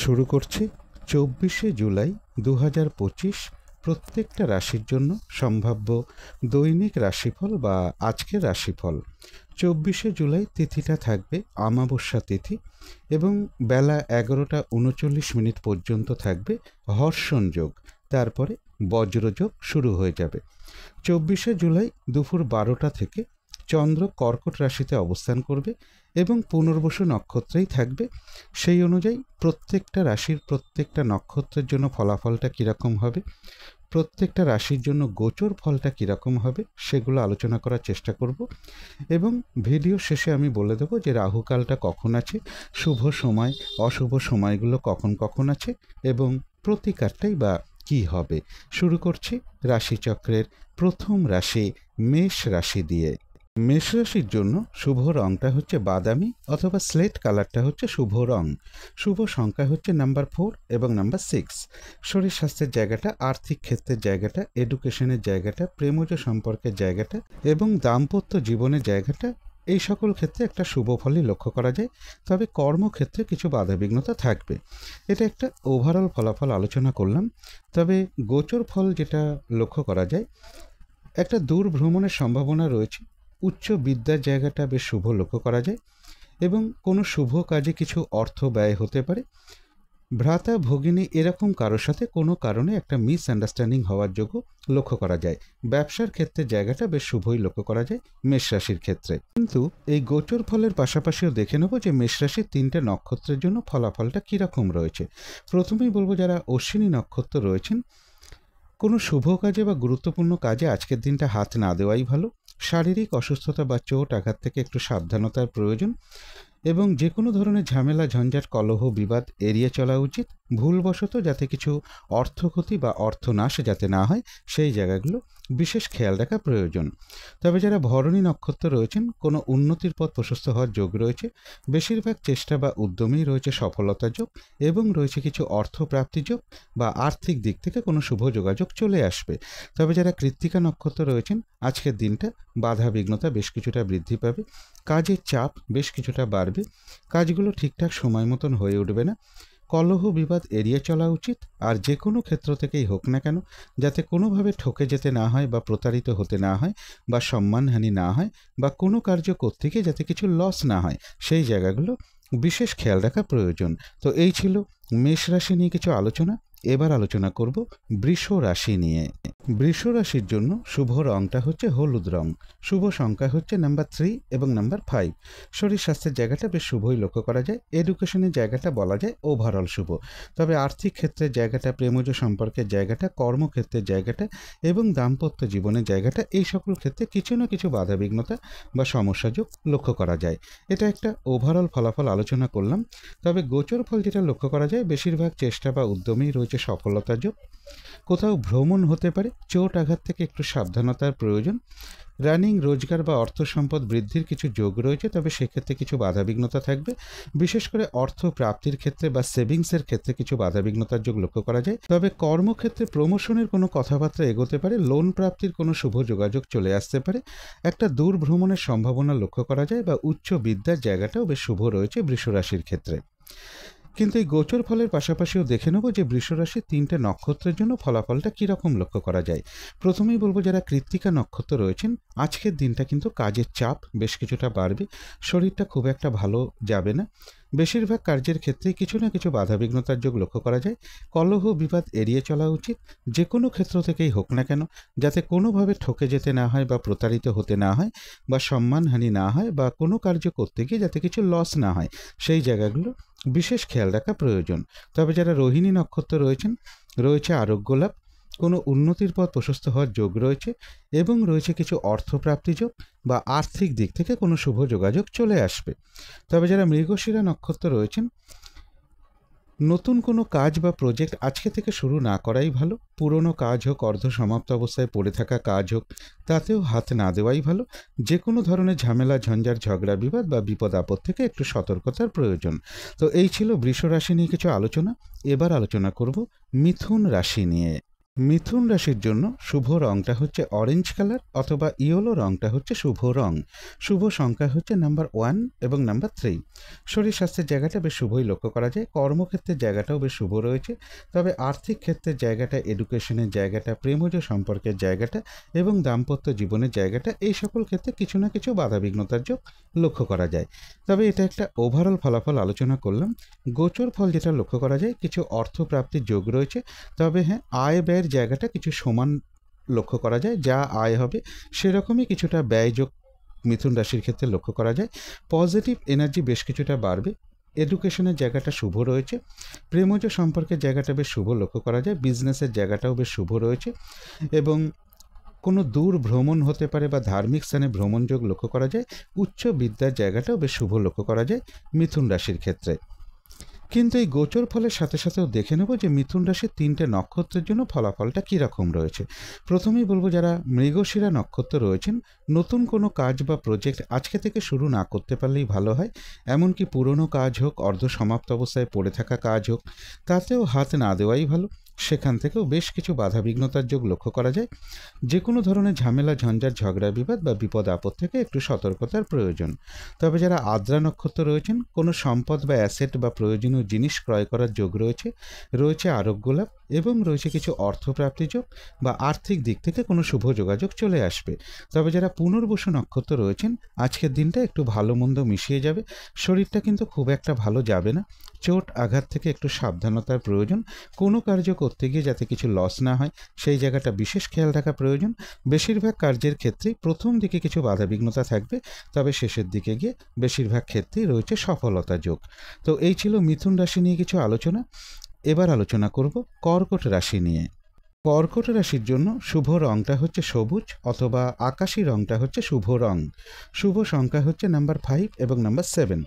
শুরু করছি 24শে জুলাই 2025 প্রত্যেকটা রাশির জন্য সম্ভাব্য দৈনিক রাশিফল বা আজকের রাশিফল। 24শে জুলাই তিথিটা থাকবে অমাবস্যা তিথি এবং বেলা 11:39 পর্যন্ত থাকবে হর্ষণ যোগ, তারপরে বজ্রযোগ শুরু হয়ে যাবে। 24শে জুলাই দুপুর 12টা থেকে চন্দ্র কর্কট রাশিতে অবস্থান করবে এবং পুনর্বসু নক্ষত্রেই থাকবে। সেই অনুযায়ী প্রত্যেকটা রাশির প্রত্যেকটা নক্ষত্রের জন্য ফলাফলটা কীরকম হবে, প্রত্যেকটা রাশির জন্য গোচর ফলটা কীরকম হবে সেগুলো আলোচনা করার চেষ্টা করব এবং ভিডিও শেষে আমি বলে দেবো যে রাহুকালটা কখন আছে, শুভ সময় অশুভ সময়গুলো কখন কখন আছে এবং প্রতিকারটাই বা কী হবে। শুরু করছি রাশিচক্রের প্রথম রাশি মেষ রাশি দিয়ে। মেষ রাশির জন্য শুভ রংটা হচ্ছে বাদামি অথবা স্লেট কালারটা হচ্ছে শুভ রং। শুভ সংখ্যা হচ্ছে নাম্বার 4 এবং নাম্বার 6। শরীর স্বাস্থ্যের জায়গাটা, আর্থিক ক্ষেত্রের জায়গাটা, এডুকেশনের জায়গাটা, প্রেমজ সম্পর্কের জায়গাটা এবং দাম্পত্য জীবনের জায়গাটা, এই সকল ক্ষেত্রে একটা শুভ ফলই লক্ষ্য করা যায়। তবে কর্মক্ষেত্রে কিছু বাধাবিঘ্নতা থাকবে। এটা একটা ওভারঅল ফলাফল আলোচনা করলাম। তবে গোচর ফল যেটা লক্ষ্য করা যায়, একটা দূর ভ্রমণের সম্ভাবনা রয়েছে। উচ্চ বিদ্যার জায়গাটা বেশ শুভ লক্ষ্য করা যায় এবং কোনো শুভ কাজে কিছু অর্থ ব্যয় হতে পারে। ভ্রাতা ভগিনী এরকম কারোর সাথে কোনো কারণে একটা মিসআন্ডারস্ট্যান্ডিং হওয়ার যোগ্য লক্ষ্য করা যায়। ব্যবসার ক্ষেত্রে জায়গাটা বেশ শুভই লক্ষ্য করা যায় মেষ রাশির ক্ষেত্রে। কিন্তু এই গোচর ফলের পাশাপাশিও দেখে নেব যে মেষ রাশির 3টে নক্ষত্রের জন্য ফলাফলটা কীরকম রয়েছে। প্রথমেই বলবো যারা অশ্বিনী নক্ষত্র রয়েছেন, কোনো শুভ কাজে বা গুরুত্বপূর্ণ কাজে আজকের দিনটা হাত না দেওয়াই ভালো। শারীরিক অসুস্থতা বা চোট আঘাত থেকে একটু সাবধানতার প্রয়োজন এবং যে কোনো ধরনের ঝামেলা ঝঞ্ঝাট কলহ বিবাদ এড়িয়ে চলা উচিত। ভুলবশত যাতে কিছু অর্থক্ষতি বা অর্থনাশ যাতে না হয় সেই জায়গাগুলো বিশেষ খেয়াল রাখা প্রয়োজন। তবে যারা ভরণী নক্ষত্র রয়েছেন, কোনো উন্নতির পথ প্রশস্ত হওয়ার যোগ রয়েছে। বেশিরভাগ চেষ্টা বা উদ্যমেই রয়েছে সফলতা যোগ এবং রয়েছে কিছু অর্থপ্রাপ্তি যোগ বা আর্থিক দিক থেকে কোনো শুভ যোগাযোগ চলে আসবে। তবে যারা কৃত্তিকা নক্ষত্র রয়েছেন, আজকের দিনটা বাধা বিঘ্নতা বেশ কিছুটা বৃদ্ধি পাবে। কাজের চাপ বেশ কিছুটা বাড়বে। কাজগুলো ঠিকঠাক সময় মতন হয়ে উঠবে না। কলহ বিবাদ এড়িয়ে চলা উচিত। আর যে কোনো ক্ষেত্র থেকেই হোক না কেন যাতে কোনোভাবে ঠকে যেতে না হয় বা প্রতারিত হতে না হয় বা সম্মানহানি না হয় বা কোনো কার্য করতে গিয়ে যাতে কিছু লস না হয় সেই জায়গাগুলো বিশেষ খেয়াল রাখা প্রয়োজন। তো এই ছিল মেষ রাশি নিয়ে কিছু আলোচনা। এবার আলোচনা করব বৃষ রাশি নিয়ে। বৃষ রাশির জন্য শুভ রংটা হচ্ছে হলুদ রং। শুভ সংখ্যা হচ্ছে নাম্বার 3 এবং নাম্বার 5। শরীর স্বাস্থ্যের জায়গাটা বেশ শুভই লক্ষ্য করা যায়। এডুকেশনের জায়গাটা বলা যায় ওভারঅল শুভ। তবে আর্থিক ক্ষেত্রের জায়গাটা, প্রেমজ সম্পর্কের জায়গাটা, কর্মক্ষেত্রের জায়গাটা এবং দাম্পত্য জীবনের জায়গাটা, এই সকল ক্ষেত্রে কিছু না কিছু বাধাবিঘ্নতা বা সমস্যা যোগ লক্ষ্য করা যায়। এটা একটা ওভারঅল ফলাফল আলোচনা করলাম। তবে গোচর ফল যেটা লক্ষ্য করা যায়, বেশিরভাগ চেষ্টা বা উদ্যমেই রয়েছে সফলতা যোগ। কোথাও ভ্রমণ হতে পারে। চোট আঘাত থেকে একটু সাবধানতার প্রয়োজন। রানিং রোজগার বা অর্থ সম্পদ বৃদ্ধির কিছু যোগ রয়েছে, তবে সেক্ষেত্রে কিছু বাধাবিঘ্নতা থাকবে। বিশেষ করে অর্থ প্রাপ্তির ক্ষেত্রে বা সেভিংসের ক্ষেত্রে কিছু বাধাবিঘ্নতার যোগ লক্ষ্য করা যায়। তবে কর্মক্ষেত্রে প্রমোশনের কোনো কথাবার্তা এগোতে পারে। লোন প্রাপ্তির কোনো শুভ যোগাযোগ চলে আসতে পারে। একটা দূর ভ্রমণের সম্ভাবনা লক্ষ্য করা যায় বা উচ্চ বিদ্যার জায়গাটাও বেশ শুভ রয়েছে বৃষ রাশির ক্ষেত্রে। কিন্তু এই গোচর ফলের পাশাপাশিও দেখে নেব যে বৃষ রাশির 3টে নক্ষত্রের জন্য ফলাফলটা কীরকম লক্ষ্য করা যায়। প্রথমেই বলবো যারা কৃত্তিকা নক্ষত্র রয়েছেন, আজকের দিনটা কিন্তু কাজের চাপ বেশ কিছুটা বাড়বে। শরীরটা খুব একটা ভালো যাবে না। বেশিরভাগ কার্যের ক্ষেত্রে কিছু না কিছু বাধাবিঘ্নতার যোগ লক্ষ্য করা যায়। কলহ বিবাদ এড়িয়ে চলা উচিত। যে কোনো ক্ষেত্র থেকেই হোক না কেন যাতে কোনোভাবে ঠকে যেতে না হয় বা প্রতারিত হতে না হয় বা সম্মানহানি না হয় বা কোনো কার্য করতে গিয়ে যাতে কিছু লস না হয় সেই জায়গাগুলো বিশেষ খেয়াল রাখা প্রয়োজন। তবে যারা রোহিণী নক্ষত্র রয়েছেন, রয়েছে আরোগ্য লাভ, কোনো উন্নতির পথ প্রশস্ত হওয়ার যোগ রয়েছে এবং রয়েছে কিছু অর্থপ্রাপ্তি যোগ বা আর্থিক দিক থেকে কোনো শুভ যোগাযোগ চলে আসবে। তবে যারা মৃগশিরা নক্ষত্র রয়েছেন, নতুন কোনো কাজ বা প্রজেক্ট আজকে থেকে শুরু না করাই ভালো। পুরনো কাজ হোক, অর্ধ সমাপ্ত অবস্থায় পড়ে থাকা কাজ হোক, তাতেও হাত না দেওয়াই ভালো। যে কোনো ধরনের ঝামেলা ঝঞ্ঝাট ঝগড়া বিবাদ বা বিপদ আপদ থেকে একটু সতর্কতার প্রয়োজন। তো এই ছিল বৃষ রাশি নিয়ে কিছু আলোচনা। এবার আলোচনা করব মিথুন রাশি নিয়ে। মিথুন রাশির জন্য শুভ রংটা হচ্ছে অরেঞ্জ কালার অথবা ইয়েলো রংটা হচ্ছে শুভ রং। শুভ সংখ্যা হচ্ছে নাম্বার 1 এবং নাম্বার 3। শরীর স্বাস্থ্যের জায়গাটা বেশ শুভই লক্ষ্য করা যায়। কর্মক্ষেত্রের জায়গাটাও বেশ শুভ রয়েছে। তবে আর্থিক ক্ষেত্রের জায়গাটা, এডুকেশনের জায়গাটা, প্রেমজ সম্পর্কের জায়গাটা এবং দাম্পত্য জীবনের জায়গাটা, এই সকল ক্ষেত্রে কিছু না কিছু বাধাবিঘ্নতার যোগ লক্ষ্য করা যায়। তবে এটা একটা ওভারঅল ফলাফল আলোচনা করলাম। গোচর ফল যেটা লক্ষ্য করা যায়, কিছু অর্থপ্রাপ্তির যোগ রয়েছে। তবে হ্যাঁ, আয় ব্যয়ের জায়গাটা কিছু সমান লক্ষ্য করা যায়। যা আয় হবে সেরকমই কিছুটা ব্যয়যোগ মিথুন রাশির ক্ষেত্রে লক্ষ্য করা যায়। পজিটিভ এনার্জি বেশ কিছুটা বাড়বে। এডুকেশনের জায়গাটা শুভ রয়েছে। প্রেমজ সম্পর্কের জায়গাটা বেশ শুভ লক্ষ্য করা যায়। বিজনেসের জায়গাটাও বেশ শুভ রয়েছে এবং কোনো দূর ভ্রমণ হতে পারে বা ধার্মিক স্থানে ভ্রমণযোগ লক্ষ্য করা যায়। উচ্চ বিদ্যার জায়গাটাও বেশ শুভ লক্ষ্য করা যায় মিথুন রাশির ক্ষেত্রে। কিন্তু এই গোচর ফলের সাথে সাথেও দেখে নেব যে মিথুন রাশির 3টে নক্ষত্রের জন্য ফলাফলটা কীরকম রয়েছে। প্রথমেই বলবো, যারা মৃগশিরা নক্ষত্র রয়েছেন, নতুন কোনো কাজ বা প্রজেক্ট আজকে থেকে শুরু না করতে পারলেই ভালো হয়। এমনকি পুরনো কাজ হোক, অর্ধ সমাপ্ত অবস্থায় পড়ে থাকা কাজ হোক, তাতেও হাত না দেওয়াই ভালো। সেখান থেকেও বেশ কিছু বাধাবিঘ্নতার যোগ লক্ষ্য করা যায়। যে কোনো ধরনের ঝামেলা, ঝঞ্ঝাট, ঝগড়া, বিবাদ বা বিপদ আপদ থেকে একটু সতর্কতার প্রয়োজন। তবে যারা আদ্রা নক্ষত্র রয়েছেন, কোনো সম্পদ বা অ্যাসেট বা প্রয়োজনীয় জিনিস ক্রয় করার যোগ রয়েছে। রয়েছে আরোগ্য লাভ এবং রয়েছে কিছু অর্থপ্রাপ্তি যোগ বা আর্থিক দিক থেকে কোনো শুভ যোগাযোগ চলে আসবে। তবে যারা পুনর্বসু নক্ষত্র রয়েছেন, আজকের দিনটা একটু ভালো মন্দ মিশিয়ে যাবে। শরীরটা কিন্তু খুব একটা ভালো যাবে না। চোট আঘাত থেকে একটু সাবধানতার প্রয়োজন। কোনো কার্য করতে গিয়ে যাতে কিছু লস না হয়, সেই জায়গাটা বিশেষ খেয়াল রাখা প্রয়োজন। বেশিরভাগ কার্যের ক্ষেত্রেই প্রথম দিকে কিছু বাধাবিঘ্নতা থাকবে, তবে শেষের দিকে গিয়ে বেশিরভাগ ক্ষেত্রেই রয়েছে সফলতা যোগ। তো এই ছিল মিথুন রাশি নিয়ে কিছু আলোচনা। এবার আলোচনা করব কর্কট রাশি নিয়ে। কর্কট রাশির জন্য শুভ রংটা হচ্ছে সবুজ অথবা আকাশি রংটা হচ্ছে শুভ রং। শুভ সংখ্যা হচ্ছে নাম্বার 5 এবং নাম্বার 7।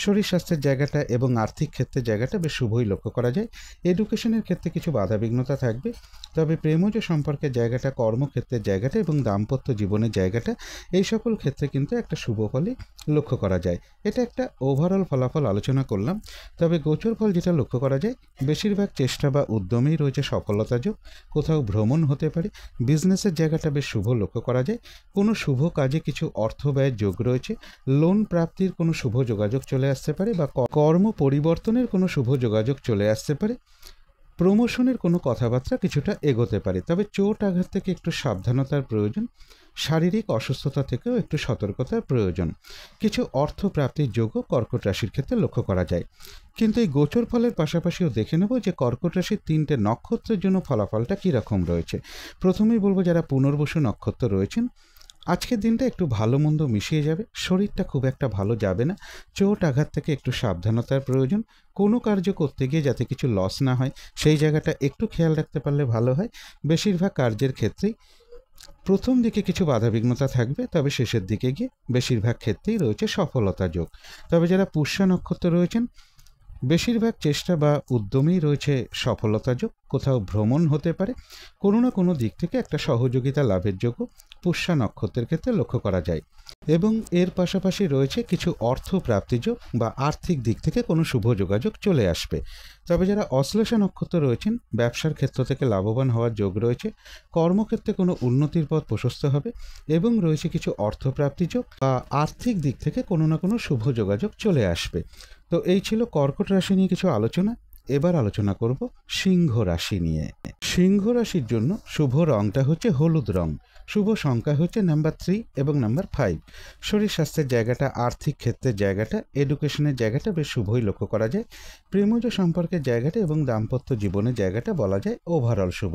শরীর স্বাস্থ্যের জায়গাটা এবং আর্থিক ক্ষেত্রের জায়গাটা বেশ শুভই লক্ষ্য করা যায়। এডুকেশনের ক্ষেত্রে কিছু বাধাবিঘ্নতা থাকবে, তবে প্রেমজ সম্পর্কের জায়গাটা, কর্মক্ষেত্রের জায়গাটা এবং দাম্পত্য জীবনের জায়গাটা, এই সকল ক্ষেত্রে কিন্তু একটা শুভ ফলই লক্ষ্য করা যায়। এটা একটা ওভারঅল ফলাফল আলোচনা করলাম। তবে গোচর ফল যেটা লক্ষ্য করা যায়, বেশিরভাগ চেষ্টা বা উদ্যমেই রয়েছে সফলতা যোগ। কোথাও ভ্রমণ হতে পারে। বিজনেসের জায়গাটা বেশ শুভ লক্ষ্য করা যায়। কোনো শুভ কাজে কিছু অর্থ ব্যয়ের যোগ রয়েছে। লোন প্রাপ্তির কোনো শুভ যোগাযোগ চলে আসতে পারে বা কর্ম পরিবর্তনের কোনো শুভ যোগাযোগ চলে আসতে পারে। প্রমোশনের কোনো কথাবার্তা কিছুটা এগোতে পারে। তবে চোট আঘাত থেকে একটু সাবধানতার প্রয়োজন। শারীরিক অসুস্থতা থেকেও একটু সতর্কতার প্রয়োজন। কিছু অর্থ প্রাপ্তির যোগও কর্কট রাশির ক্ষেত্রে লক্ষ্য করা যায়। কিন্তু এই গোচর ফলের পাশাপাশিও দেখে নেব যে কর্কট রাশির 3টে নক্ষত্রের জন্য ফলাফলটা কীরকম রয়েছে। প্রথমেই বলবো, যারা পুনর্বসু নক্ষত্র রয়েছেন, আজকের দিনটা একটু ভালো মন্দ মিশিয়ে যাবে। শরীরটা খুব একটা ভালো যাবে না। চোট আঘাত থেকে একটু সাবধানতার প্রয়োজন। কোনো কার্য করতে গিয়ে যাতে কিছু লস না হয়, সেই জায়গাটা একটু খেয়াল রাখতে পারলে ভালো হয়। বেশিরভাগ কার্যের ক্ষেত্রেই প্রথম দিকে কিছু বাধাবিঘ্নতা থাকবে, তবে শেষের দিকে গিয়ে বেশিরভাগ ক্ষেত্রেই রয়েছে সফলতা যোগ। তবে যারা পুষ্যা নক্ষত্র রয়েছেন, বেশিরভাগ চেষ্টা বা উদ্যমেই রয়েছে সফলতা যোগ। কোথাও ভ্রমণ হতে পারে। কোনো না কোনো দিক থেকে একটা সহযোগিতা লাভের যোগও পুষ্যা নক্ষত্রের ক্ষেত্রে লক্ষ্য করা যায়। এবং এর পাশাপাশি রয়েছে কিছু অর্থ প্রাপ্তি যোগ বা আর্থিক দিক থেকে কোনো শুভ যোগাযোগ চলে আসবে। তবে যারা অশ্লেষা নক্ষত্র রয়েছেন, ব্যবসার ক্ষেত্র থেকে লাভবান হওয়ার যোগ রয়েছে। কর্মক্ষেত্রে কোনো উন্নতির পথ প্রশস্ত হবে এবং রয়েছে কিছু অর্থপ্রাপ্তি যোগ বা আর্থিক দিক থেকে কোনো না কোনো শুভ যোগাযোগ চলে আসবে। তো এই ছিল কর্কট রাশি নিয়ে কিছু আলোচনা। এবার আলোচনা করব সিংহ রাশি নিয়ে। সিংহ রাশির জন্য শুভ রংটা হচ্ছে হলুদ রং। শুভ সংখ্যা হচ্ছে নাম্বার 3 এবং নাম্বার 5। শরীর স্বাস্থ্যের জায়গাটা, আর্থিক ক্ষেত্রের জায়গাটা, এডুকেশনের জায়গাটা বেশ শুভই লক্ষ্য করা যায়। প্রেমজ সম্পর্কের জায়গাটা এবং দাম্পত্য জীবনের জায়গাটা বলা যায় ওভারঅল শুভ।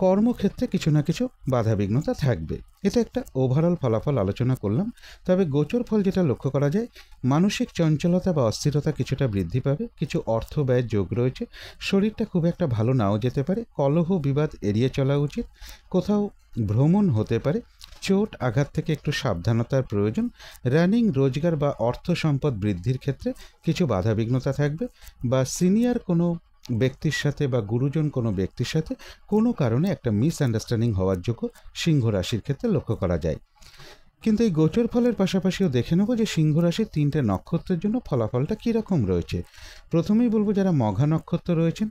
কর্মক্ষেত্রে কিছু না কিছু বাধাবিঘ্নতা থাকবে। এটা একটা ওভারঅল ফলাফল আলোচনা করলাম। তবে গোচর ফল যেটা লক্ষ্য করা যায়, মানসিক চঞ্চলতা বা অস্থিরতা কিছুটা বৃদ্ধি পাবে। কিছু অর্থ ব্যয়ের যোগ রয়েছে। শরীরটা খুব একটা ভালো নাও যেতে পারে। কলহ বিবাদ এড়িয়ে চলা উচিত। কোথাও ভ্রমণ হতে পারে। চোট আঘাত থেকে একটু সাবধানতার প্রয়োজন। রানিং রোজগার বা অর্থ সম্পদ বৃদ্ধির ক্ষেত্রে কিছু বাধাবিঘ্নতা থাকবে, বা সিনিয়র কোনো ব্যক্তির সাথে বা গুরুজন কোনো ব্যক্তির সাথে কোনো কারণে একটা মিসআন্ডারস্ট্যান্ডিং হওয়ার যোগ্য সিংহ রাশির ক্ষেত্রে লক্ষ্য করা যায়। কিন্তু এই গোচর ফলের পাশাপাশিও দেখে নেব যে সিংহ রাশির 3টে নক্ষত্রের জন্য ফলাফলটা কীরকম রয়েছে। প্রথমেই বলবো, যারা মঘা নক্ষত্র রয়েছেন,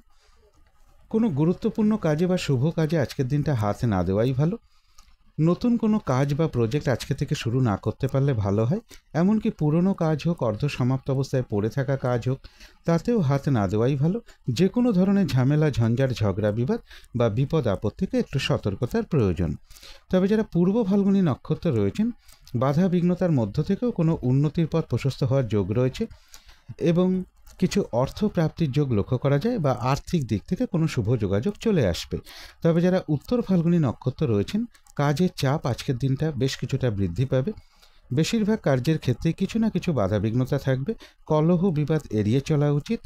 কোনো গুরুত্বপূর্ণ কাজে বা শুভ কাজে আজকের দিনটা হাত না দেওয়াই ভালো। নতুন কোনো কাজ বা প্রজেক্ট আজকে থেকে শুরু না করতে পারলে ভালো হয়। এমনকি পুরনো কাজ হোক, অর্ধ সমাপ্ত অবস্থায় পড়ে থাকা কাজ হোক, তাতেও হাত না দেওয়াই ভালো। যে কোনো ধরনের ঝামেলা, ঝঞ্ঝাট, ঝগড়া, বিবাদ বা বিপদ আপদ থেকে একটু সতর্কতার প্রয়োজন। তবে যারা পূর্ব ফাল্গুনী নক্ষত্র রয়েছেন, বাধা বিঘ্নতার মধ্য থেকেও কোনো উন্নতির পথ প্রশস্ত হওয়ার যোগ রয়েছে এবং কিছু অর্থ প্রাপ্তির যোগ লক্ষ্য করা যায় বা আর্থিক দিক থেকে কোনো শুভ যোগাযোগ চলে আসবে। তবে যারা উত্তর ফাল্গুনী নক্ষত্র রয়েছেন, কাজের চাপ আজকের দিনটা বেশ কিছুটা বৃদ্ধি পাবে। বেশিরভাগ কার্যের ক্ষেত্রে কিছু না কিছু বাধাবিঘ্নতা থাকবে। কলহ বিবাদ এড়িয়ে চলা উচিত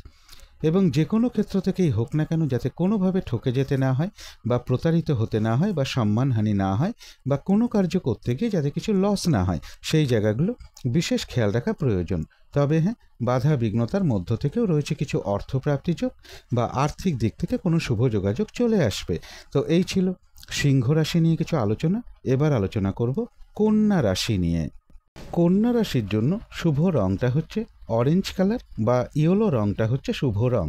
এবং যে কোনো ক্ষেত্র থেকেই হোক না কেন যাতে কোনোভাবে ঠকে যেতে না হয় বা প্রতারিত হতে না হয় বা সম্মানহানি না হয় বা কোনো কার্য করতে গিয়ে যাতে কিছু লস না হয়, সেই জায়গাগুলো বিশেষ খেয়াল রাখা প্রয়োজন। তবে হ্যাঁ, বাধা বিঘ্নতার মধ্য থেকেও রয়েছে কিছু অর্থপ্রাপ্তি যোগ বা আর্থিক দিক থেকে কোনো শুভ যোগাযোগ চলে আসবে। তো এই ছিল সিংহ রাশি নিয়ে কিছু আলোচনা। এবার আলোচনা করব কন্যা রাশি নিয়ে। কন্যা রাশির জন্য শুভ রংটা হচ্ছে অরেঞ্জ কালার বা ইয়েলো রংটা হচ্ছে শুভ রং।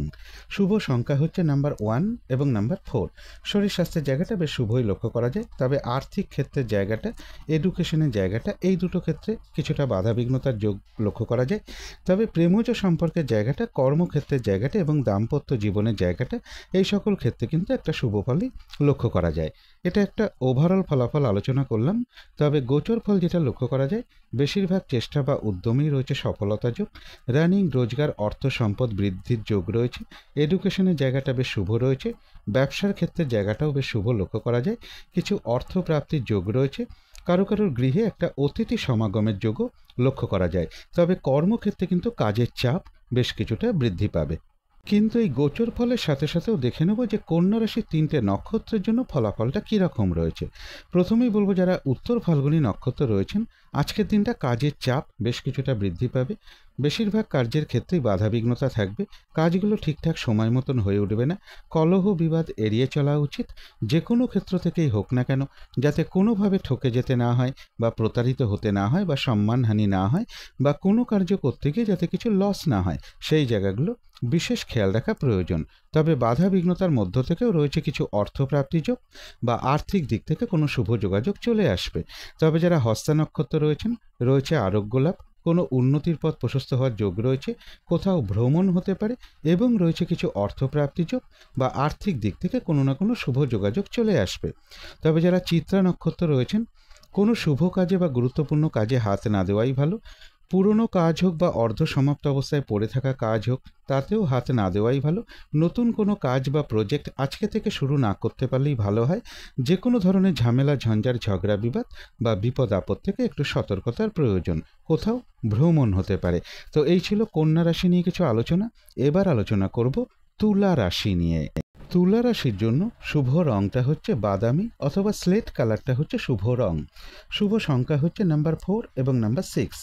শুভ সংখ্যা হচ্ছে নাম্বার 1 এবং নাম্বার 4। শরীর স্বাস্থ্যের জায়গাটা বেশ শুভই লক্ষ্য করা যায়। তবে আর্থিক ক্ষেত্রের জায়গাটা, এডুকেশনের জায়গাটা, এই দুটো ক্ষেত্রে কিছুটা বাধাবিঘ্নতার যোগ লক্ষ্য করা যায়। তবে প্রেমজ সম্পর্কের জায়গাটা, কর্মক্ষেত্রের জায়গাটা এবং দাম্পত্য জীবনের জায়গাটা, এই সকল ক্ষেত্রে কিন্তু একটা শুভ ফলই লক্ষ্য করা যায়। এটা একটা ওভারঅল ফলাফল আলোচনা করলাম। তবে গোচর ফল যেটা লক্ষ্য করা যায়, বেশিরভাগ চেষ্টা বা উদ্যমেই রয়েছে সফলতা যোগ। রানিং, রোজগার, অর্থ সম্পদ বৃদ্ধির যোগ রয়েছে। এডুকেশনের জায়গাটা বেশ শুভ রয়েছে। ব্যবসার ক্ষেত্রের জায়গাটাও বেশ শুভ লক্ষ্য করা যায়। কিছু অর্থ প্রাপ্তির যোগ রয়েছে। কারোর গৃহে একটা অতিথি সমাগমের যোগও লক্ষ্য করা যায়। তবে কর্মক্ষেত্রে কিন্তু কাজের চাপ বেশ কিছুটা বৃদ্ধি পাবে। কিন্তু এই গোচর ফলের সাথে সাথেও দেখে নেব যে কন্যা রাশির 3টে নক্ষত্রের জন্য ফলাফলটা কীরকম রয়েছে। প্রথমেই বলবো যারা উত্তর ফাল্গুনী নক্ষত্র রয়েছেন, আজকের দিনটা কাজের চাপ বেশ কিছুটা বৃদ্ধি পাবে। বেশিরভাগ কার্যের ক্ষেত্রেই বাধাবিঘ্নতা থাকবে। কাজগুলো ঠিকঠাক সময় মতন হয়ে উঠবে না। কলহ বিবাদ এড়িয়ে চলা উচিত। যে কোনো ক্ষেত্র থেকেই হোক না কেন যাতে কোনোভাবে ঠকে যেতে না হয় বা প্রতারিত হতে না হয় বা সম্মানহানি না হয় বা কোনো কার্য করতে গিয়ে যাতে কিছু লস না হয়, সেই জায়গাগুলো বিশেষ খেয়াল রাখা প্রয়োজন। তবে বাধা বিঘ্নতার মধ্য থেকেও রয়েছে কিছু অর্থপ্রাপ্তি যোগ বা আর্থিক দিক থেকে কোনো শুভ যোগাযোগ চলে আসবে। তবে যারা হস্তা নক্ষত্র রয়েছেন, রয়েছে আরোগ্য লাভ, কোনো উন্নতির পথ প্রশস্ত হওয়ার যোগ রয়েছে, কোথাও ভ্রমণ হতে পারে এবং রয়েছে কিছু অর্থপ্রাপ্তি যোগ বা আর্থিক দিক থেকে কোনো না কোনো শুভ যোগাযোগ চলে আসবে। তবে যারা চিত্রা নক্ষত্র রয়েছেন, কোনো শুভ কাজে বা গুরুত্বপূর্ণ কাজে হাত না দেওয়াই ভালো। পুরনো কাজ হোক বা অর্ধ সমাপ্ত অবস্থায় পড়ে থাকা কাজ হোক, তাতেও হাত না দেওয়াই ভালো। নতুন কোনো কাজ বা প্রজেক্ট আজকে থেকে শুরু না করতে পারলেই ভালো হয়। যে কোনো ধরনের ঝামেলা, ঝঞ্ঝাট, ঝগড়া, বিবাদ বা বিপদ আপদ থেকে একটু সতর্কতার প্রয়োজন। কোথাও ভ্রমণ হতে পারে। তো এই ছিল কন্যা রাশি নিয়ে কিছু আলোচনা। এবার আলোচনা করব তুলা রাশি নিয়ে। তুলা রাশির জন্য শুভ রংটা হচ্ছে বাদামি অথবা স্লেট কালারটা হচ্ছে শুভ রং। শুভ সংখ্যা হচ্ছে নাম্বার 4 এবং নাম্বার 6।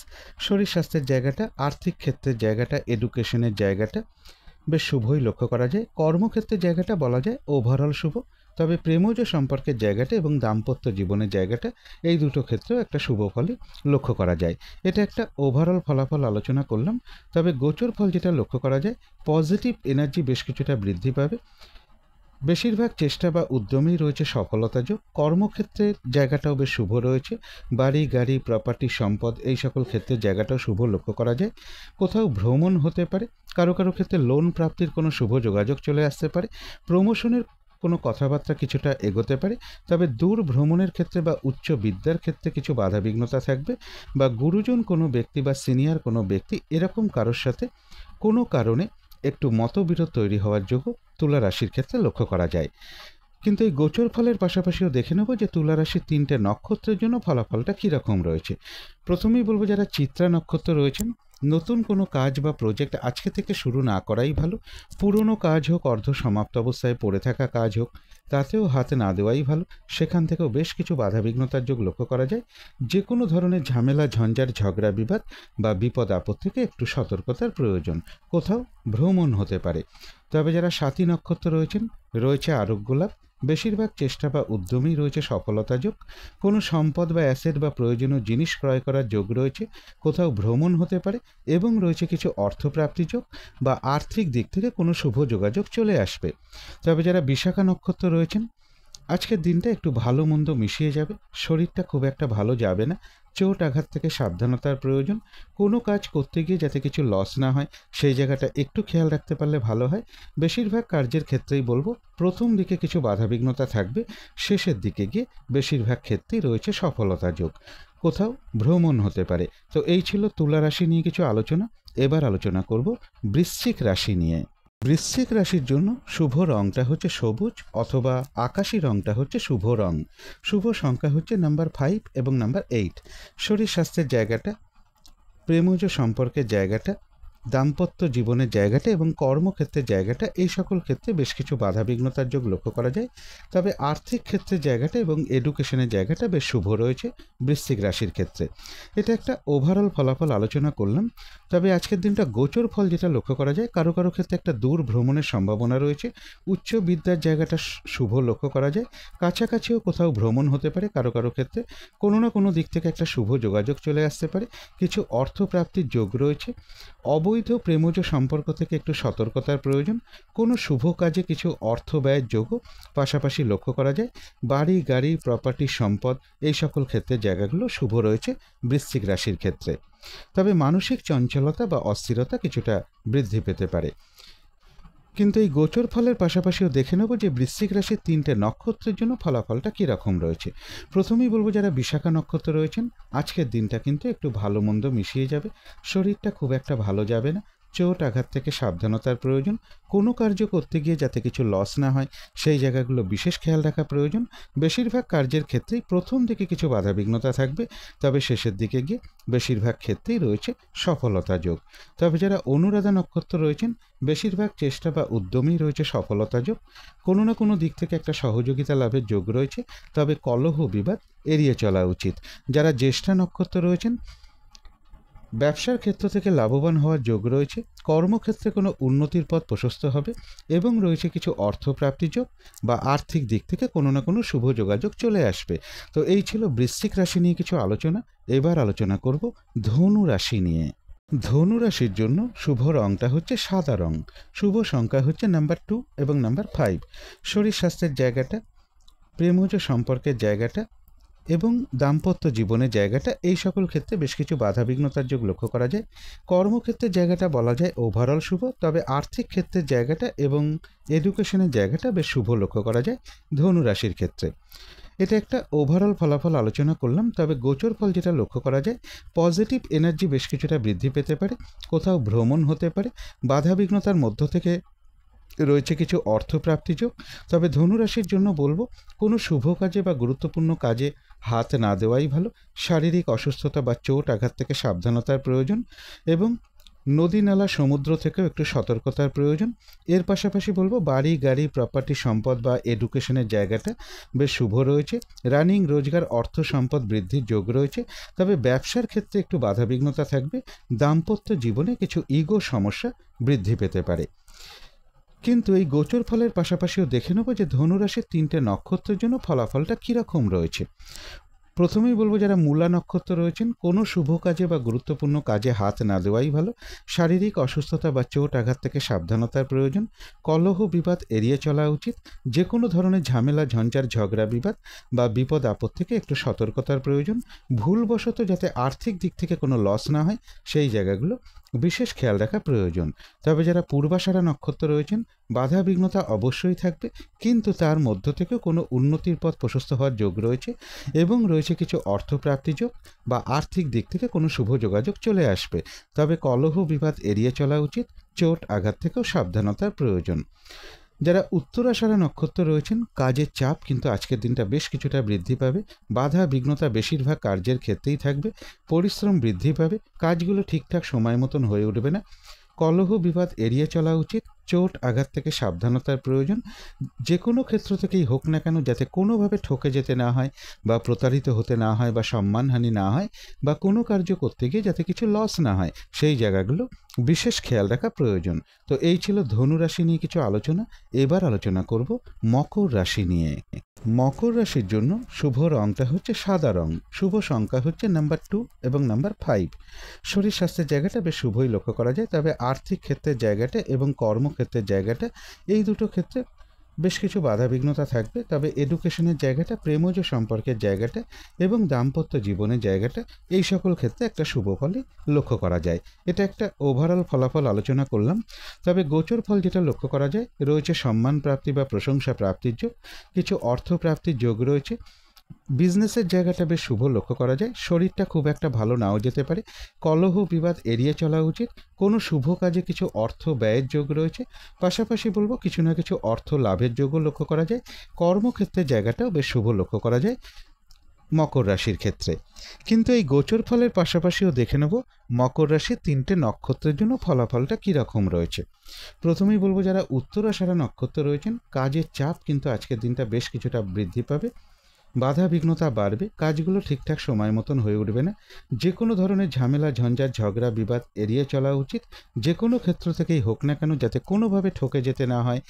শরীর স্বাস্থ্যের জায়গাটা, আর্থিক ক্ষেত্রের জায়গাটা, এডুকেশনের জায়গাটা বেশ শুভই লক্ষ্য করা যায়। কর্মক্ষেত্রের জায়গাটা বলা যায় ওভারঅল শুভ। তবে প্রেমজ সম্পর্কের জায়গাটা এবং দাম্পত্য জীবনের জায়গাটা, এই দুটো ক্ষেত্রেও একটা শুভ ফলই লক্ষ্য করা যায়। এটা একটা ওভারঅল ফলাফল আলোচনা করলাম। তবে গোচর ফল যেটা লক্ষ্য করা যায়, পজিটিভ এনার্জি বেশ কিছুটা বৃদ্ধি পাবে। বেশিরভাগ চেষ্টা বা উদ্যমেই রয়েছে সফলতা যোগ। কর্মক্ষেত্রের জায়গাটাও বেশ শুভ রয়েছে। বাড়ি, গাড়ি, প্রপার্টি, সম্পদ, এই সকল ক্ষেত্রের জায়গাটাও শুভ লক্ষ্য করা যায়। কোথাও ভ্রমণ হতে পারে। কারো ক্ষেত্রে লোন প্রাপ্তির কোনো শুভ যোগাযোগ চলে আসতে পারে। প্রমোশনের কোনো কথাবার্তা কিছুটা এগোতে পারে। তবে দূর ভ্রমণের ক্ষেত্রে বা উচ্চ বিদ্যার ক্ষেত্রে কিছু বাধাবিঘ্নতা থাকবে বা গুরুজন কোনো ব্যক্তি বা সিনিয়র কোনো ব্যক্তি এরকম কারোর সাথে কোনো কারণে একটু মতবিরোধ তৈরি হওয়ার যোগও তুলা রাশির ক্ষেত্রে লক্ষ্য করা যায়। কিন্তু এই গোচর ফলের পাশাপাশিও দেখে নেব যে তুলা রাশির 3টে নক্ষত্রের জন্য ফলাফলটা কীরকম রয়েছে। প্রথমেই বলবো যারা চিত্রা নক্ষত্র রয়েছেন, নতুন কোনো কাজ বা প্রজেক্ট আজকে থেকে শুরু না করাই ভালো। পুরনো কাজ হোক, অর্ধ সমাপ্ত অবস্থায় পড়ে থাকা কাজ হোক, তাতেও হাত না দেওয়াই ভালো। সেখান থেকেও বেশ কিছু বাধাবিঘ্নতার যোগ লক্ষ্য করা যায়। যে কোনো ধরনের ঝামেলা, ঝঞ্ঝাট, ঝগড়া, বিবাদ বা বিপদ আপদ থেকে একটু সতর্কতার প্রয়োজন। কোথাও ভ্রমণ হতে পারে। তবে যারা স্বাতী নক্ষত্র রয়েছেন, রয়েছে আরোগ্য লাভ, বেশিরভাগ চেষ্টা বা উদ্যমেই রয়েছে সফলতা যোগ। কোনো সম্পদ বা অ্যাসেট বা প্রয়োজনীয় জিনিস ক্রয় করার যোগ রয়েছে। কোথাও ভ্রমণ হতে পারে এবং রয়েছে কিছু অর্থপ্রাপ্তি যোগ বা আর্থিক দিক থেকে কোনো শুভ যোগাযোগ চলে আসবে। তবে যারা বিশাখা নক্ষত্র রয়েছেন, আজকের দিনটা একটু ভালো মন্দ মিশিয়ে যাবে। শরীরটা খুব একটা ভালো যাবে না। চোট আঘাত থেকে সাবধানতার প্রয়োজন। কোনো কাজ করতে গিয়ে যাতে কিছু লস না হয় সেই জায়গাটা একটু খেয়াল রাখতে পারলে ভালো হয়। বেশিরভাগ কার্যের ক্ষেত্রেই বলবো প্রথম দিকে কিছু বাধাবিঘ্নতা থাকবে, শেষের দিকে গিয়ে বেশিরভাগ ক্ষেত্রেই রয়েছে সফলতা যোগ। কোথাও ভ্রমণ হতে পারে। তো এই ছিল তুলা রাশি নিয়ে কিছু আলোচনা। এবার আলোচনা করব বৃশ্চিক রাশি নিয়ে। বৃশ্চিক রাশির জন্য শুভ রংটা হচ্ছে সবুজ অথবা আকাশি রংটা হচ্ছে শুভ রং। শুভ সংখ্যা হচ্ছে নাম্বার 5 এবং নাম্বার 8। শরীর স্বাস্থ্যের জায়গাটা, প্রেমজ সম্পর্কের জায়গাটা, দাম্পত্য জীবনের জায়গাটা এবং কর্মক্ষেত্রের জায়গাটা, এই সকল ক্ষেত্রে বেশ কিছু বাধাবিঘ্নতার যোগ লক্ষ্য করা যায়। তবে আর্থিক ক্ষেত্রের জায়গাটা এবং এডুকেশনের জায়গাটা বেশ শুভ রয়েছে বৃশ্চিক রাশির ক্ষেত্রে। এটা একটা ওভারঅল ফলাফল আলোচনা করলাম। তবে আজকের দিনটা গোচর ফল যেটা লক্ষ্য করা যায়, কারো কারো ক্ষেত্রে একটা দূর ভ্রমণের সম্ভাবনা রয়েছে। উচ্চ বিদ্যার জায়গাটা শুভ লক্ষ্য করা যায়। কাছাকাছিও কোথাও ভ্রমণ হতে পারে। কারো কারো ক্ষেত্রে কোনো না কোনো দিক থেকে একটা শুভ যোগাযোগ চলে আসতে পারে। কিছু অর্থপ্রাপ্তির যোগ রয়েছে। অবৈধ প্রেমজ সম্পর্ক থেকে একটু সতর্কতার প্রয়োজন। কোনো শুভ কাজে কিছু অর্থ ব্যয়ের যোগও পাশাপাশি লক্ষ্য করা যায়। বাড়ি গাড়ি প্রপার্টি সম্পদ এই সকল ক্ষেত্রের জায়গাগুলো শুভ রয়েছে বৃশ্চিক রাশির ক্ষেত্রে। তবে মানসিক চঞ্চলতা বা অস্থিরতা কিছুটা বৃদ্ধি পেতে পারে। কিন্তু এই গোচর ফলের পাশাপাশিও দেখে নেব যে বৃশ্চিক রাশির 3টে নক্ষত্রের জন্য ফলাফলটা কীরকম রয়েছে। প্রথমেই বলবো যারা বিশাখা নক্ষত্র রয়েছেন, আজকের দিনটা কিন্তু একটু ভালো মন্দ মিশিয়ে যাবে। শরীরটা খুব একটা ভালো যাবে না। চোট আঘাত থেকে সাবধানতার প্রয়োজন। কোনো কার্য করতে গিয়ে যাতে কিছু লস না হয় সেই জায়গাগুলো বিশেষ খেয়াল রাখা প্রয়োজন। বেশিরভাগ কার্যের ক্ষেত্রেই প্রথম দিকে কিছু বাধাবিঘ্নতা থাকবে, তবে শেষের দিকে গিয়ে বেশিরভাগ ক্ষেত্রেই রয়েছে সফলতা যোগ। তবে যারা অনুরাধা নক্ষত্র রয়েছেন, বেশিরভাগ চেষ্টা বা উদ্যমেই রয়েছে সফলতা যোগ। কোনো না কোনো দিক থেকে একটা সহযোগিতা লাভের যোগ রয়েছে, তবে কলহ বিবাদ এড়িয়ে চলা উচিত। যারা জ্যেষ্ঠা নক্ষত্র রয়েছেন, ব্যবসার ক্ষেত্র থেকে লাভবান হওয়ার যোগ রয়েছে। কর্মক্ষেত্রে কোনো উন্নতির পথ প্রশস্ত হবে এবং রয়েছে কিছু অর্থপ্রাপ্তি যোগ বা আর্থিক দিক থেকে কোনো না কোনো শুভ যোগাযোগ চলে আসবে। তো এই ছিল বৃশ্চিক রাশি নিয়ে কিছু আলোচনা। এবার আলোচনা করব ধনু রাশি নিয়ে। ধনু রাশির জন্য শুভ রংটা হচ্ছে সাদা রং। শুভ সংখ্যা হচ্ছে নাম্বার 2 এবং নাম্বার 5। শরীর স্বাস্থ্যের জায়গাটা, প্রেমজ সম্পর্কের জায়গাটা এবং দাম্পত্য জীবনের জায়গাটা, এই সকল ক্ষেত্রে বেশ কিছু বাধাবিঘ্নতার যোগ লক্ষ্য করা যায়। কর্মক্ষেত্রের জায়গাটা বলা যায় ওভারঅল শুভ। তবে আর্থিক ক্ষেত্রের জায়গাটা এবং এডুকেশনের জায়গাটা বেশ শুভ লক্ষ্য করা যায় ধনু রাশির ক্ষেত্রে। এটা একটা ওভারঅল ফলাফল আলোচনা করলাম। তবে গোচর ফল যেটা লক্ষ্য করা যায়, পজিটিভ এনার্জি বেশ কিছুটা বৃদ্ধি পেতে পারে। কোথাও ভ্রমণ হতে পারে। বাধাবিঘ্নতার মধ্য থেকে রয়েছে কিছু অর্থপ্রাপ্তি যোগ। তবে ধনুরাশির জন্য বলবো কোনো শুভ কাজে বা গুরুত্বপূর্ণ কাজে হাত না দেওয়াই ভালো। শারীরিক অসুস্থতা বা চোট আঘাত থেকে সাবধানতার প্রয়োজন এবং নদী নালা সমুদ্র থেকেও একটু সতর্কতার প্রয়োজন। এর পাশাপাশি বলবো বাড়ি গাড়ি প্রপার্টি সম্পদ বা এডুকেশনের জায়গাটা বেশ শুভ রয়েছে। রানিং রোজগার অর্থ সম্পদ বৃদ্ধির যোগ রয়েছে। তবে ব্যবসার ক্ষেত্রে একটু বাধাবিঘ্নতা থাকবে। দাম্পত্য জীবনে কিছু ইগো সমস্যা বৃদ্ধি পেতে পারে। কিন্তু এই গোচর ফলের পাশাপাশিও দেখে নেব যে ধনুরাশির 3টে নক্ষত্রের জন্য ফলাফলটা কীরকম রয়েছে। প্রথমেই বলবো যারা মূলা নক্ষত্র রয়েছেন, কোনো শুভ কাজে বা গুরুত্বপূর্ণ কাজে হাত না দেওয়াই ভালো। শারীরিক অসুস্থতা বা চোট আঘাত থেকে সাবধানতার প্রয়োজন। কলহ বিবাদ এড়িয়ে চলা উচিত। যে কোনো ধরনের ঝামেলা ঝঞ্ঝার ঝগড়া বিবাদ বা বিপদ আপদ থেকে একটু সতর্কতার প্রয়োজন। ভুলবশত যাতে আর্থিক দিক থেকে কোনো লস না হয় সেই জায়গাগুলো বিশেষ খেয়াল রাখা প্রয়োজন। তবে যারা পূর্বাষাঢ়া নক্ষত্র রয়েছেন, বাধা বিঘ্নতা অবশ্যই থাকবে, কিন্তু তার মধ্য থেকেও কোনো উন্নতির পথ প্রশস্ত হওয়ার যোগ রয়েছে এবং রয়েছে কিছু অর্থপ্রাপ্তি যোগ বা আর্থিক দিক থেকে কোনো শুভ যোগাযোগ চলে আসবে। তবে কলহ বিবাদ এড়িয়ে চলা উচিত। চোট আঘাত থেকেও সাবধানতার প্রয়োজন। যারা উত্তরাষাঢ়া নক্ষত্র রয়েছেন, কাজের চাপ কিন্তু আজকের দিনটা বেশ কিছুটা বৃদ্ধি পাবে। বাধা বিঘ্নতা বেশিরভাগ কার্যের ক্ষেত্রেই থাকবে। পরিশ্রম বৃদ্ধি পাবে। কাজগুলো ঠিকঠাক সময় মতন হয়ে উঠবে না। কলহ বিবাদ এড়িয়ে চলা উচিত, চোট আঘাত থেকে সাবধানতার প্রয়োজন। যে কোনো ক্ষেত্র থেকেই হোক না কেন যাতে কোনোভাবে ঠকে যেতে না হয় বা প্রতারিত হতে না হয় বা সম্মানহানি না হয় বা কোনো কার্য করতে গিয়ে যাতে কিছু লস না হয়, সেই জায়গাগুলো বিশেষ খেয়াল রাখা প্রয়োজন। তো এই ছিল ধনু রাশি নিয়ে কিছু আলোচনা। এবার আলোচনা করব মকর রাশি নিয়ে। মকর রাশির জন্য শুভ রংটা হচ্ছে সাদা রং, শুভ সংখ্যা হচ্ছে নাম্বার 2 এবং নাম্বার 5। শরীর স্বাস্থ্যের জায়গাটা বেশ শুভই লক্ষ্য করা যায়, তবে আর্থিক ক্ষেত্রের জায়গাটা এবং কর্মক্ষেত্রের জায়গাটা, এই দুটো ক্ষেত্রে বেশ কিছু বাধাবিঘ্নতা থাকবে। তবে এডুকেশনের জায়গাটা, প্রেমজ সম্পর্কের জায়গাটা এবং দাম্পত্য জীবনের জায়গাটা, এই সকল ক্ষেত্রে একটা শুভ ফলই লক্ষ্য করা যায়। এটা একটা ওভারঅল ফলাফল আলোচনা করলাম। তবে গোচর ফল যেটা লক্ষ্য করা যায়, রয়েছে সম্মান প্রাপ্তি বা প্রশংসা প্রাপ্তির যোগ, কিছু অর্থ প্রাপ্তির যোগ রয়েছে। বিজনেসের জায়গাটা বেশ শুভ লক্ষ্য করা যায়। শরীরটা খুব একটা ভালো নাও যেতে পারে। কলহ বিবাদ এড়িয়ে চলা উচিত। কোনো শুভ কাজে কিছু অর্থ ব্যয়ের যোগ রয়েছে। পাশাপাশি বলবো কিছু না কিছু অর্থ লাভের যোগও লক্ষ্য করা যায়। কর্মক্ষেত্রের জায়গাটাও বেশ শুভ লক্ষ্য করা যায় মকর রাশির ক্ষেত্রে। কিন্তু এই গোচর ফলের পাশাপাশিও দেখে নেব মকর রাশির 3টে নক্ষত্রের জন্য ফলাফলটা কীরকম রয়েছে। প্রথমেই বলবো যারা উত্তরাষাঢ়া নক্ষত্র রয়েছেন, কাজের চাপ কিন্তু আজকের দিনটা বেশ কিছুটা বৃদ্ধি পাবে, বাধা বিঘ্নতা বাড়বে, কাজগুলো ঠিকঠাক সময় মতন হয়ে উঠবে না। যে কোনো ধরনের ঝামেলা ঝঞ্ঝাট ঝগড়া বিবাদ এড়িয়ে চলা উচিত। যে কোনো ক্ষেত্র থেকেই হোক না কেন যাতে কোনোভাবে ঠকে যেতে না হয়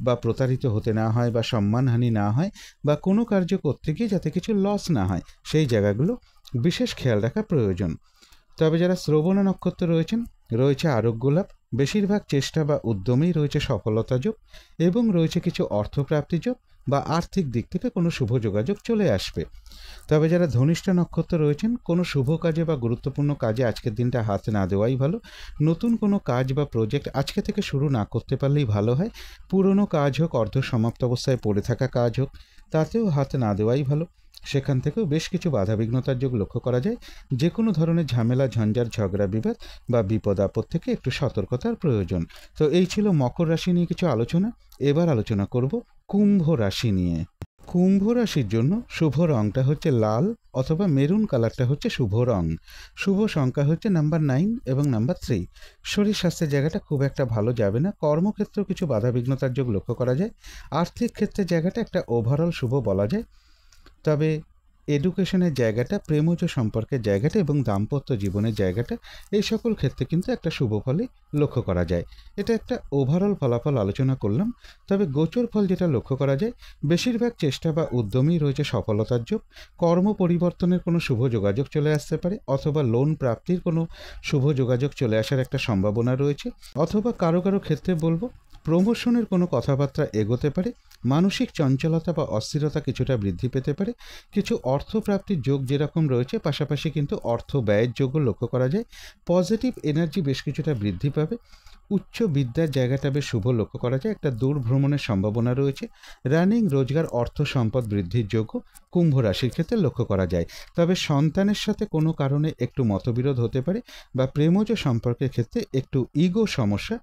বা প্রতারিত হতে না হয় বা সম্মানহানি না হয় বা কোনো কার্য করতে গিয়ে যাতে কিছু লস না হয়, সেই জায়গাগুলো বিশেষ খেয়াল রাখা প্রয়োজন। তবে যারা শ্রবণা নক্ষত্র রয়েছেন, রয়েছে আরোগ্য লাভ, বেশিরভাগ চেষ্টা বা উদ্যমেই রয়েছে সফলতা যোগ এবং রয়েছে কিছু অর্থপ্রাপ্তি যোগ বা আর্থিক দিক থেকে কোনো শুভ যোগাযোগ চলে আসবে। তবে যারা ধনিষ্ঠা নক্ষত্র রয়েছেন, কোনো শুভ কাজে বা গুরুত্বপূর্ণ কাজে আজকের দিনটা হাত না দেওয়াই ভালো। নতুন কোনো কাজ বা প্রজেক্ট আজকে থেকে শুরু না করতে পারলেই ভালো হয়। পুরনো কাজ হোক, অর্ধ সমাপ্ত অবস্থায় পড়ে থাকা কাজ হোক, তাতেও হাত না দেওয়াই ভালো। সেখান থেকেও বেশ কিছু বাধাবিঘ্নতার যোগ লক্ষ্য করা যায়। যে কোনো ধরনের ঝামেলা ঝঞ্ঝাট ঝগড়া বিবাদ বা বিপদ আপদ থেকে একটু সতর্কতার প্রয়োজন। তো এই ছিল মকর রাশি নিয়ে কিছু আলোচনা। এবার আলোচনা করব কুম্ভ রাশি নিয়ে। কুম্ভ রাশির জন্য শুভ রংটা হচ্ছে লাল অথবা মেরুন কালারটা হচ্ছে শুভ রং। শুভ সংখ্যা হচ্ছে নাম্বার 9 এবং নাম্বার 3। শরীর স্বাস্থ্যের জায়গাটা খুব একটা ভালো যাবে না। কর্মক্ষেত্রেও কিছু বাধাবিঘ্নতার যোগ লক্ষ্য করা যায়। আর্থিক ক্ষেত্রের জায়গাটা একটা ওভারঅল শুভ বলা যায়। তবে এডুকেশনের জায়গাটা, প্রেমজ সম্পর্কের জায়গাটা এবং দাম্পত্য জীবনের জায়গাটা, এই সকল ক্ষেত্রে কিন্তু একটা শুভ ফলই লক্ষ্য করা যায়। এটা একটা ওভারঅল ফলাফল আলোচনা করলাম। তবে গোচর ফল যেটা লক্ষ্য করা যায়, বেশিরভাগ চেষ্টা বা উদ্যমেই রয়েছে সফলতার যোগ। কর্ম পরিবর্তনের কোনো শুভ যোগাযোগ চলে আসতে পারে, অথবা লোন প্রাপ্তির কোনো শুভ যোগাযোগ চলে আসার একটা সম্ভাবনা রয়েছে, অথবা কারো কারো ক্ষেত্রে বলবো প্রমোশনের কোনো কথাবার্তা এগোতে পারে। মানসিক চঞ্চলতা বা অস্থিরতা কিছুটা বৃদ্ধি পেতে পারে। কিছু অর্থপ্রাপ্তির যোগ যেরকম রয়েছে, পাশাপাশি কিন্তু অর্থ ব্যয়ের যোগও লক্ষ্য করা যায়। পজিটিভ এনার্জি বেশ কিছুটা বৃদ্ধি পাবে। উচ্চ বিদ্যার জায়গাটা বেশ শুভ লক্ষ্য করা যায়। একটা দূর ভ্রমণের সম্ভাবনা রয়েছে। রানিং রোজগার অর্থ সম্পদ বৃদ্ধির যোগও কুম্ভ রাশির ক্ষেত্রে লক্ষ্য করা যায়। তবে সন্তানের সাথে কোনো কারণে একটু মতবিরোধ হতে পারে বা প্রেমজ সম্পর্কের ক্ষেত্রে একটু ইগো সমস্যা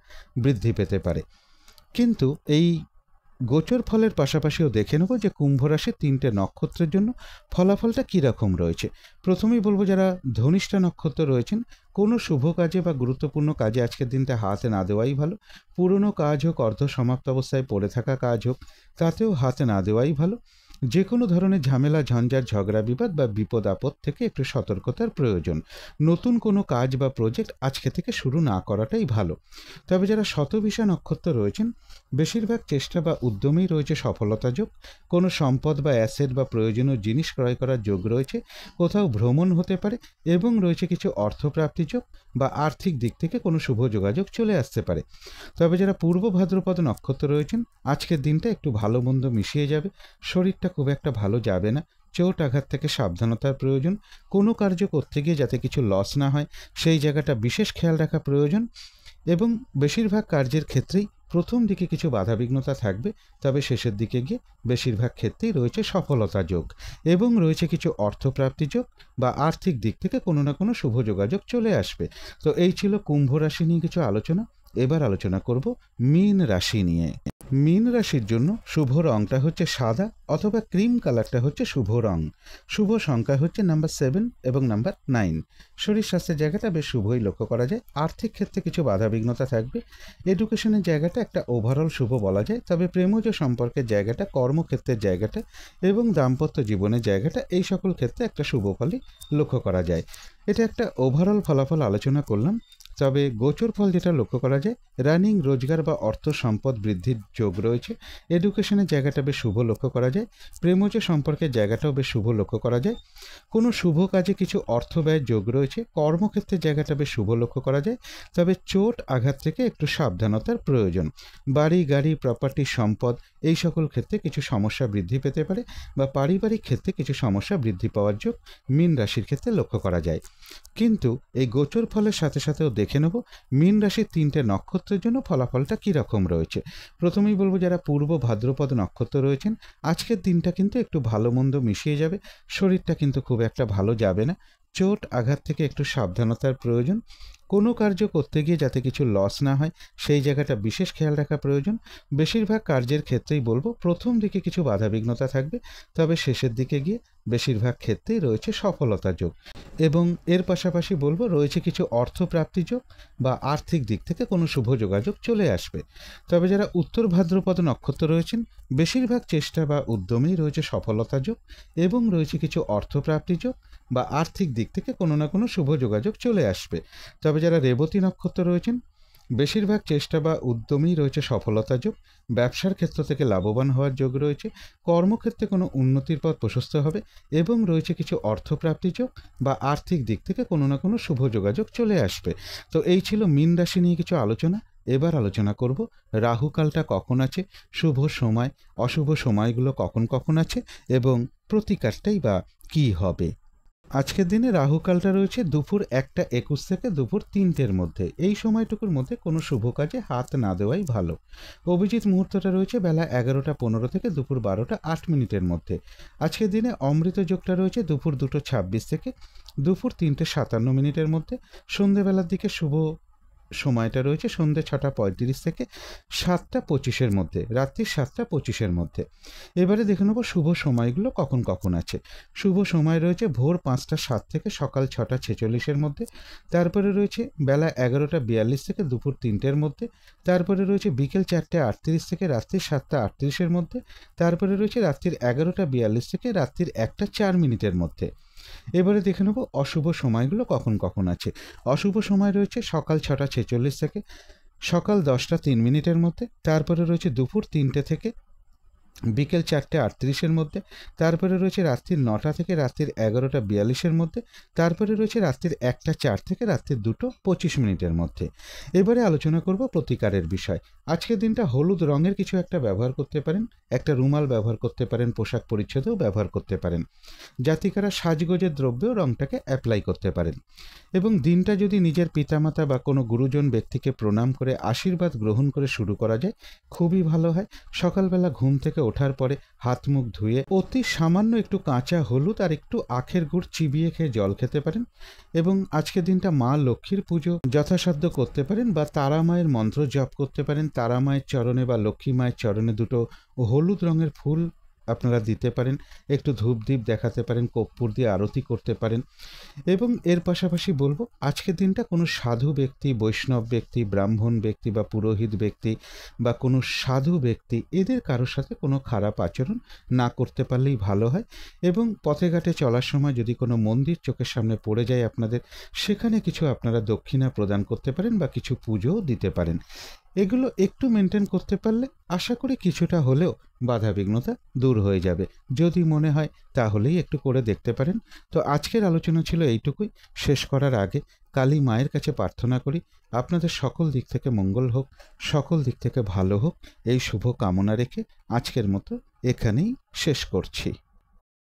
বৃদ্ধি পেতে পারে। কিন্তু এই গোচর ফলের পাশাপাশিও দেখে নেব যে কুম্ভ রাশির 3টে নক্ষত্রের জন্য ফলাফলটা কীরকম রয়েছে। প্রথমেই বলবো যারা ধনিষ্ঠা নক্ষত্র রয়েছেন, কোনো শুভ কাজে বা গুরুত্বপূর্ণ কাজে আজকের দিনটা হাতে না দেওয়াই ভালো। পুরনো কাজ হোক, অর্ধ সমাপ্ত অবস্থায় পড়ে থাকা কাজ হোক, তাতেও হাতে না দেওয়াই ভালো। যে কোনো ধরনের ঝামেলা ঝঞ্ঝাট ঝগড়া বিবাদ বা বিপদ আপদ থেকে একটু সতর্কতার প্রয়োজন। নতুন কোনো কাজ বা প্রজেক্ট আজকে থেকে শুরু না করাটাই ভালো। তবে যারা শতভিষা নক্ষত্র রয়েছেন, বেশিরভাগ চেষ্টা বা উদ্যমেই রয়েছে সফলতা যোগ। কোনো সম্পদ বা অ্যাসেট বা প্রয়োজনীয় জিনিস ক্রয় করার যোগ রয়েছে। কোথাও ভ্রমণ হতে পারে এবং রয়েছে কিছু অর্থপ্রাপ্তি যোগ বা আর্থিক দিক থেকে কোনো শুভ যোগাযোগ চলে আসতে পারে। তবে যারা পূর্ব ভাদ্রপদ নক্ষত্র রয়েছেন, আজকের দিনটা একটু ভালো মন্দ মিশিয়ে যাবে। শরীরটা খুব একটা ভালো যাবে না। চোট আঘাত থেকে সাবধানতার প্রয়োজন। কোনো কার্য করতে গিয়ে যাতে কিছু লস না হয়, সেই জায়গাটা বিশেষ খেয়াল রাখা প্রয়োজন। এবং বেশিরভাগ কার্যের ক্ষেত্রেই প্রথম দিকে কিছু বাধাবিঘ্নতা থাকবে, তবে শেষের দিকে গিয়ে বেশিরভাগ ক্ষেত্রেই রয়েছে সফলতা যোগ এবং রয়েছে কিছু অর্থপ্রাপ্তি যোগ বা আর্থিক দিক থেকে কোনো না কোনো শুভ যোগাযোগ চলে আসবে। তো এই ছিল কুম্ভ রাশি নিয়ে কিছু আলোচনা। এবার আলোচনা করব মীন রাশি নিয়ে। মীন রাশির জন্য শুভ রংটা হচ্ছে সাদা অথবা ক্রিম কালারটা হচ্ছে শুভ রং। শুভ সংখ্যা হচ্ছে নাম্বার 7 এবং নাম্বার 9। শরীর স্বাস্থ্যের জায়গাটা বেশ শুভই লক্ষ্য করা যায়। আর্থিক ক্ষেত্রে কিছু বাধাবিঘ্নতা থাকবে। এডুকেশনের জায়গাটা একটা ওভারঅল শুভ বলা যায়, তবে প্রেমজ সম্পর্কের জায়গাটা, কর্মক্ষেত্রের জায়গাটা এবং দাম্পত্য জীবনের জায়গাটা, এই সকল ক্ষেত্রে একটা শুভ ফলই লক্ষ্য করা যায়। এটা একটা ওভারঅল ফলাফল আলোচনা করলাম। তবে গোচর ফল যেটা লক্ষ্য করা যায়, রানিং রোজগার বা অর্থ সম্পদ বৃদ্ধির যোগ রয়েছে। এডুকেশনের জায়গাটা বেশ শুভ লক্ষ্য করা যায়। প্রেমজ সম্পর্কের জায়গাটাও বেশ শুভ লক্ষ্য করা যায়। কোনো শুভ কাজে কিছু অর্থ ব্যয়ের যোগ রয়েছে। কর্মক্ষেত্রের জায়গাটা বেশ শুভ লক্ষ্য করা যায়, তবে চোট আঘাত থেকে একটু সাবধানতার প্রয়োজন। বাড়ি গাড়ি প্রপার্টি সম্পদ এই সকল ক্ষেত্রে কিছু সমস্যা বৃদ্ধি পেতে পারে, বা পারিবারিক ক্ষেত্রে কিছু সমস্যা বৃদ্ধি পাওয়ার যোগ মীন রাশির ক্ষেত্রে লক্ষ্য করা যায়। কিন্তু এই গোচর ফলের সাথে সাথেও দেখে নেব মীন রাশির 3টে নক্ষত্রের জন্য ফলাফলটা কীরকম রয়েছে। প্রথমেই বলবো, যারা পূর্ব ভাদ্রপদ নক্ষত্র রয়েছেন, আজকের দিনটা কিন্তু একটু ভালো মন্দ মিশিয়ে যাবে। শরীরটা কিন্তু খুব একটা ভালো যাবে না। চোট আঘাত থেকে একটু সাবধানতার প্রয়োজন। কোনো কার্য করতে গিয়ে যাতে কিছু লস না হয় সেই জায়গাটা বিশেষ খেয়াল রাখা প্রয়োজন। বেশিরভাগ কার্যের ক্ষেত্রেই বলবো, প্রথম দিকে কিছু বাধাবিঘ্নতা থাকবে, তবে শেষের দিকে গিয়ে বেশিরভাগ ক্ষেত্রেই রয়েছে সফলতা যোগ। এবং এর পাশাপাশি বলবো, রয়েছে কিছু অর্থপ্রাপ্তি যোগ বা আর্থিক দিক থেকে কোনো শুভ যোগাযোগ চলে আসবে। তবে যারা উত্তর ভাদ্রপদ নক্ষত্র রয়েছেন, বেশিরভাগ চেষ্টা বা উদ্যমেই রয়েছে সফলতা যোগ এবং রয়েছে কিছু অর্থপ্রাপ্তি যোগ বা আর্থিক দিক থেকে কোনো না কোনো শুভ যোগাযোগ চলে আসবে। তবে যারা রেবতী নক্ষত্র রয়েছেন, বেশিরভাগ চেষ্টা বা উদ্যমেই রয়েছে সফলতা যোগ। ব্যবসার ক্ষেত্র থেকে লাভবান হওয়ার যোগ রয়েছে। কর্মক্ষেত্রে কোনো উন্নতির পথ প্রশস্ত হবে এবং রয়েছে কিছু অর্থপ্রাপ্তি যোগ বা আর্থিক দিক থেকে কোনো না কোনো শুভ যোগাযোগ চলে আসবে। তো এই ছিল মীন রাশি নিয়ে কিছু আলোচনা। এবার আলোচনা করব রাহুকালটা কখন আছে, শুভ সময় অশুভ সময়গুলো কখন কখন আছে এবং প্রতিকারটাই বা কী হবে। আজকের দিনে রাহুকালটা রয়েছে দুপুর 1:21 থেকে দুপুর 3টের মধ্যে। এই সময়টুকুর মধ্যে কোনো শুভ কাজে হাত না দেওয়াই ভালো। অভিজিৎ মুহূর্তটা রয়েছে বেলা 11:15 থেকে দুপুর 12:08 মধ্যে। আজকের দিনে অমৃত যোগটা রয়েছে দুপুর 2:26 থেকে দুপুর 3:57 মধ্যে। সন্ধেবেলার দিকে শুভ সময়টা রয়েছে সন্ধ্যে 6:35 থেকে 7:25 মধ্যে, রাত্রি 7:25 মধ্যে। এবারে দেখে নেব শুভ সময়গুলো কখন কখন আছে। শুভ সময় রয়েছে ভোর 5:07 থেকে সকাল 6:46 মধ্যে। তারপরে রয়েছে বেলা 11:42 থেকে দুপুর 3টের মধ্যে। তারপরে রয়েছে বিকেল 4:38 থেকে রাত্রি 7:38 মধ্যে। তারপরে রয়েছে রাত্রির 11:42 থেকে রাত্রির 1:04 মধ্যে। এবারে দেখে নেব অশুভ সময়গুলো কখন কখন আছে। অশুভ সময় রয়েছে সকাল 6:46 থেকে সকাল 10:03 মধ্যে। তারপরে রয়েছে দুপুর 3টে থেকে বিকেল 4:38 মধ্যে। তারপরে রয়েছে রাত্রির 9টা থেকে রাত্রির 11:42 মধ্যে। তারপরে রয়েছে রাত্রির 1:04 থেকে রাত্রির 2:25 মধ্যে। এবারে আলোচনা করব প্রতিকারের বিষয়। আজকের দিনটা হলুদ রঙের কিছু একটা ব্যবহার করতে পারেন, একটা রুমাল ব্যবহার করতে পারেন, পোশাক পরিচ্ছদেও ব্যবহার করতে পারেন। জাতিকারা সাজগোজের দ্রব্যেও রঙটাকে অ্যাপ্লাই করতে পারেন। এবং দিনটা যদি নিজের পিতামাতা বা কোনো গুরুজন ব্যক্তিকে প্রণাম করে আশীর্বাদ গ্রহণ করে শুরু করা যায়, খুবই ভালো হয়। সকালবেলা ঘুম থেকে ওঠার পরে হাত মুখ ধুয়ে অতি সামান্য একটু কাঁচা হলুদ আর একটু আখের গুড় চিবিয়ে খেয়ে জল খেতে পারেন। এবং আজকের দিনটা মা লক্ষ্মীর পুজো যথাসাধ্য করতে পারেন, বা তারা মায়ের মন্ত্র জপ করতে পারেন। তারা মায়ের চরণে বা লক্ষ্মী মায়ের চরণে দুটো হলুদ রঙের ফুল আপনারা দিতে পারেন, একটু ধূপদীপ দেখাতে পারেন, কর্পূর দিয়ে আরতি করতে পারেন। এবং এর পাশাপাশি বলবো, আজকের দিনটা কোনো সাধু ব্যক্তি, বৈষ্ণব ব্যক্তি, ব্রাহ্মণ ব্যক্তি বা পুরোহিত ব্যক্তি বা কোনো সাধু ব্যক্তি, এদের কারোর সাথে কোনো খারাপ আচরণ না করতে পারলেই ভালো হয়। এবং পথে ঘাটে চলার সময় যদি কোনো মন্দির চোখের সামনে পড়ে যায় আপনাদের, সেখানে কিছু আপনারা দক্ষিণা প্রদান করতে পারেন বা কিছু পুজোও দিতে পারেন। এগুলো একটু মেনটেন করতে পারলে আশা করি কিছুটা হলেও বাধাবিঘ্নতা দূর হয়ে যাবে। যদি মনে হয় তাহলেই একটু করে দেখতে পারেন। তো আজকের আলোচনা ছিল এইটুকুই। শেষ করার আগে কালী মায়ের কাছে প্রার্থনা করি আপনাদের সকল দিক থেকে মঙ্গল হোক, সকল দিক থেকে ভালো হোক, এই শুভ কামনা রেখে আজকের মতো এখানেই শেষ করছি।